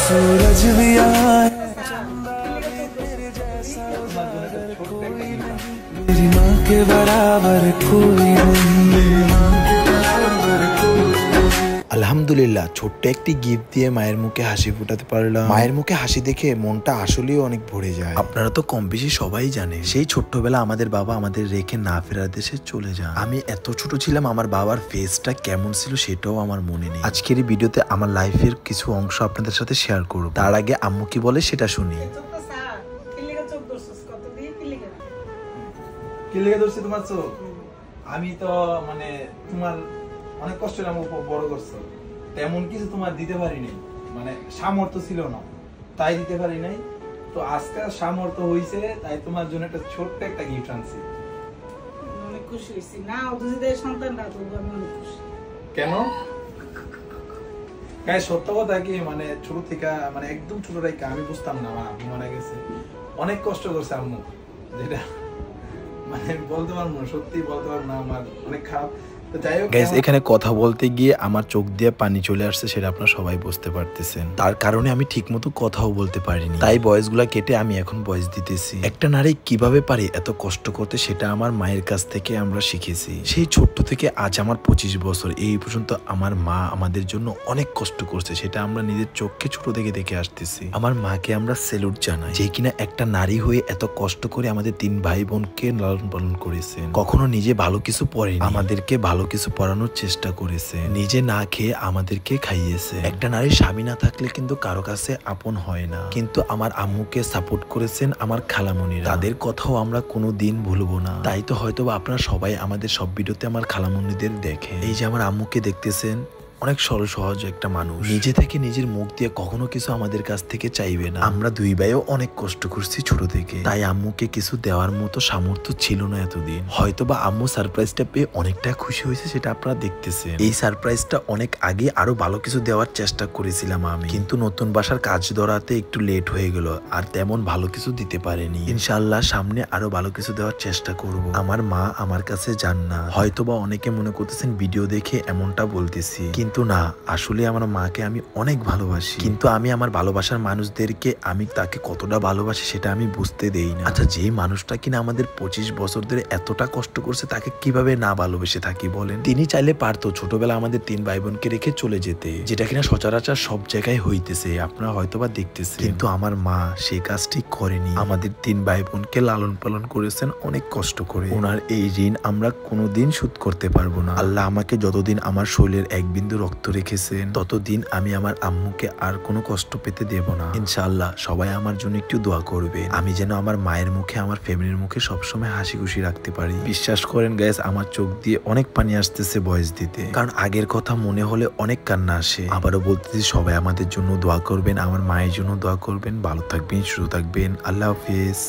सूरज भी आए मेरी माँ के बराबर कोई नहीं। আলহামদুলিল্লাহ ছোট্ট একটি গিফট দিয়ে মায়ের মুখে হাসি ফোটাতে পারলাম। মায়ের মুখে হাসি দেখে মনটা আসলেই অনেক ভরে যায়। আপনারা তো কম বেশি সবাই জানেন সেই ছোট্টবেলা আমাদের বাবা আমাদের রেখে না ফেরার দেশে চলে যান। আমি এত ছোট ছিলাম আমার বাবার ফেসটা কেমন ছিল সেটাও আমার মনে নেই। আজকের এই ভিডিওতে আমার লাইফের কিছু অংশ আপনাদের সাথে শেয়ার করব। তার আগে আম্মু কি বলে সেটা শুনি। আমি তো মানে তোমার অনেক কষ্ট বড় করছো, তেমন কিছু তোমার দিতে পারি নাই, মানে সামর্থ্য ছিল না তাই দিতে পারি নাই। তো আজকে সামর্থ্য হয়েছে তাই তোমার জন্য একটা ছোট্ট একটা গিফট আনছি। অনেক খুশি হইছি না ওদের সন্তানরা তো আমি অনেক খুশি। কেন? গায়ে সত্য কথা কি মানে ছোট থেকে মানে একদম ছোট থেকে আমি বুঝতাম না মা মারা গেছে, অনেক কষ্ট করছে আম্মু, যেটা মানে বলতে পারবো না, সত্যি বলতে পারবো না, আমার অনেক খারাপ। গাইস এখানে কথা বলতে গিয়ে আমার চোখ দিয়ে পানি চলে আসছে, সেটা আপনারা সবাই বুঝতে পারতেছেন। তার কারণে আমি ঠিকমতো কথাও বলতে পারিনি, তাই ভয়েসগুলো কেটে আমি এখন ভয়েস দিতেছি। একটা নারী কিভাবে পারে এত কষ্ট করতে সেটা আমার মায়ের কাছ থেকে আমরা শিখেছি। সেই ছোট্ট থেকে আজ আমার 25 বছর এই পর্যন্ত আমার মা আমাদের জন্য অনেক কষ্ট করছে, সেটা আমরা নিজের চোখকে ছোট থেকে দেখে আসতেছি। আমার মাকে আমরা স্যালুট জানাই, যে কিনা একটা নারী হয়ে এত কষ্ট করে আমাদের 3 ভাই বোনকে লালন পালন করেছেন। কখনো নিজে ভালো কিছু পড়েনি, আমাদেরকে ভালো কিছু পড়ানোর চেষ্টা করেছে, নিজে না খেয়ে আমাদেরকে খাইয়েছে। একটা নারীর স্বামী না থাকলে কিন্তু কারো কাছে আপন হয় না, কিন্তু আমার আম্মুকে সাপোর্ট করেছেন আমার খালামণিরা, তাদের কথাও আমরা কোনোদিন ভুলবো না। তাই তো হয়তো আপনারা সবাই আমাদের সব ভিডিওতে আমার খালামণিদের দেখেন। এই যে আমার আম্মুকে দেখতেছেন, অনেক সরল সহজ একটা মানুষ, নিজে থেকে নিজের মুখ দিয়ে কখনো কিছু আমাদের কাছ থেকে চাইবে না। আমরা 2 ভাইও অনেক কষ্ট করছি ছোট থেকে, তাই আম্মুকে কিছু দেওয়ার মতো সামর্থ্য ছিল না এতদিন। হয়তোবা আম্মু সারপ্রাইজটা পেয়ে অনেকটা খুশি হয়েছে, সেটা আপনারা দেখতেছেন। এই সারপ্রাইজটা অনেক আগে আরো ভালো কিছু দেওয়ার চেষ্টা করেছিলাম আমি, কিন্তু নতুন বাসার কাজ ধরাতে একটু লেট হয়ে গেল, আর তেমন ভালো কিছু দিতে পারেনি। ইনশাআল্লাহ সামনে আরো ভালো কিছু দেওয়ার চেষ্টা করব। আমার মা আমার কাছে যান না, হয়তোবা অনেকে মনে করতেছেন ভিডিও দেখে এমনটা বলতেছি, কিন্তু না, আসলে আমার মাকে আমি অনেক ভালোবাসি, কিন্তু আমি আমার ভালোবাসার মানুষদেরকে আমি তাকে কতটা ভালোবাসি সেটা আমি বুঝতে দেই না। আচ্ছা, যেই মানুষটা কিনা আমাদের 25 বছর ধরে এতটা কষ্ট করছে তাকে কিভাবে না ভালোবেসে থাকি বলেন? তিনি চাইলে পারতো ছোটবেলা আমাদের 3 ভাই বোনকে রেখে চলে যেতে, যেটা কিনা সচরাচর সব জায়গায় হইতেছে, আপনারা হয়তোবা দেখতেছেন, কিন্তু আমার মা সেই কাজটি করেনি। আমাদের 3 ভাই বোনকে লালন পালন করেছেন অনেক কষ্ট করে। ওনার এই ঋণ আমরা কোনোদিন শোধ করতে পারবো না। আল্লাহ আমাকে যতদিন আমার শরীরের এক বিন্দু রক্ত রেখেছেন ততদিন আমি আমার আম্মুকে আর কোনো কষ্ট পেতে দেব না। ইনশাআল্লাহ সবাই আমার জন্য একটু দোয়া করবে, আমি যেন আমার মায়ের মুখে আমার ফ্যামিলির মুখে সবসময় হাসি খুশি রাখতে পারি। বিশ্বাস করেন গাইস, আমার চোখ দিয়ে অনেক পানি আসতেছে ভয়েস দিতে, কারণ আগের কথা মনে হলে অনেক কান্না আসে। আবারও বলতেছি সবাই আমাদের জন্য দোয়া করবেন, আমার মায়ের জন্য দোয়া করবেন। ভালো থাকবেন, সুস্থ থাকবেন, আল্লাহ হাফেজ।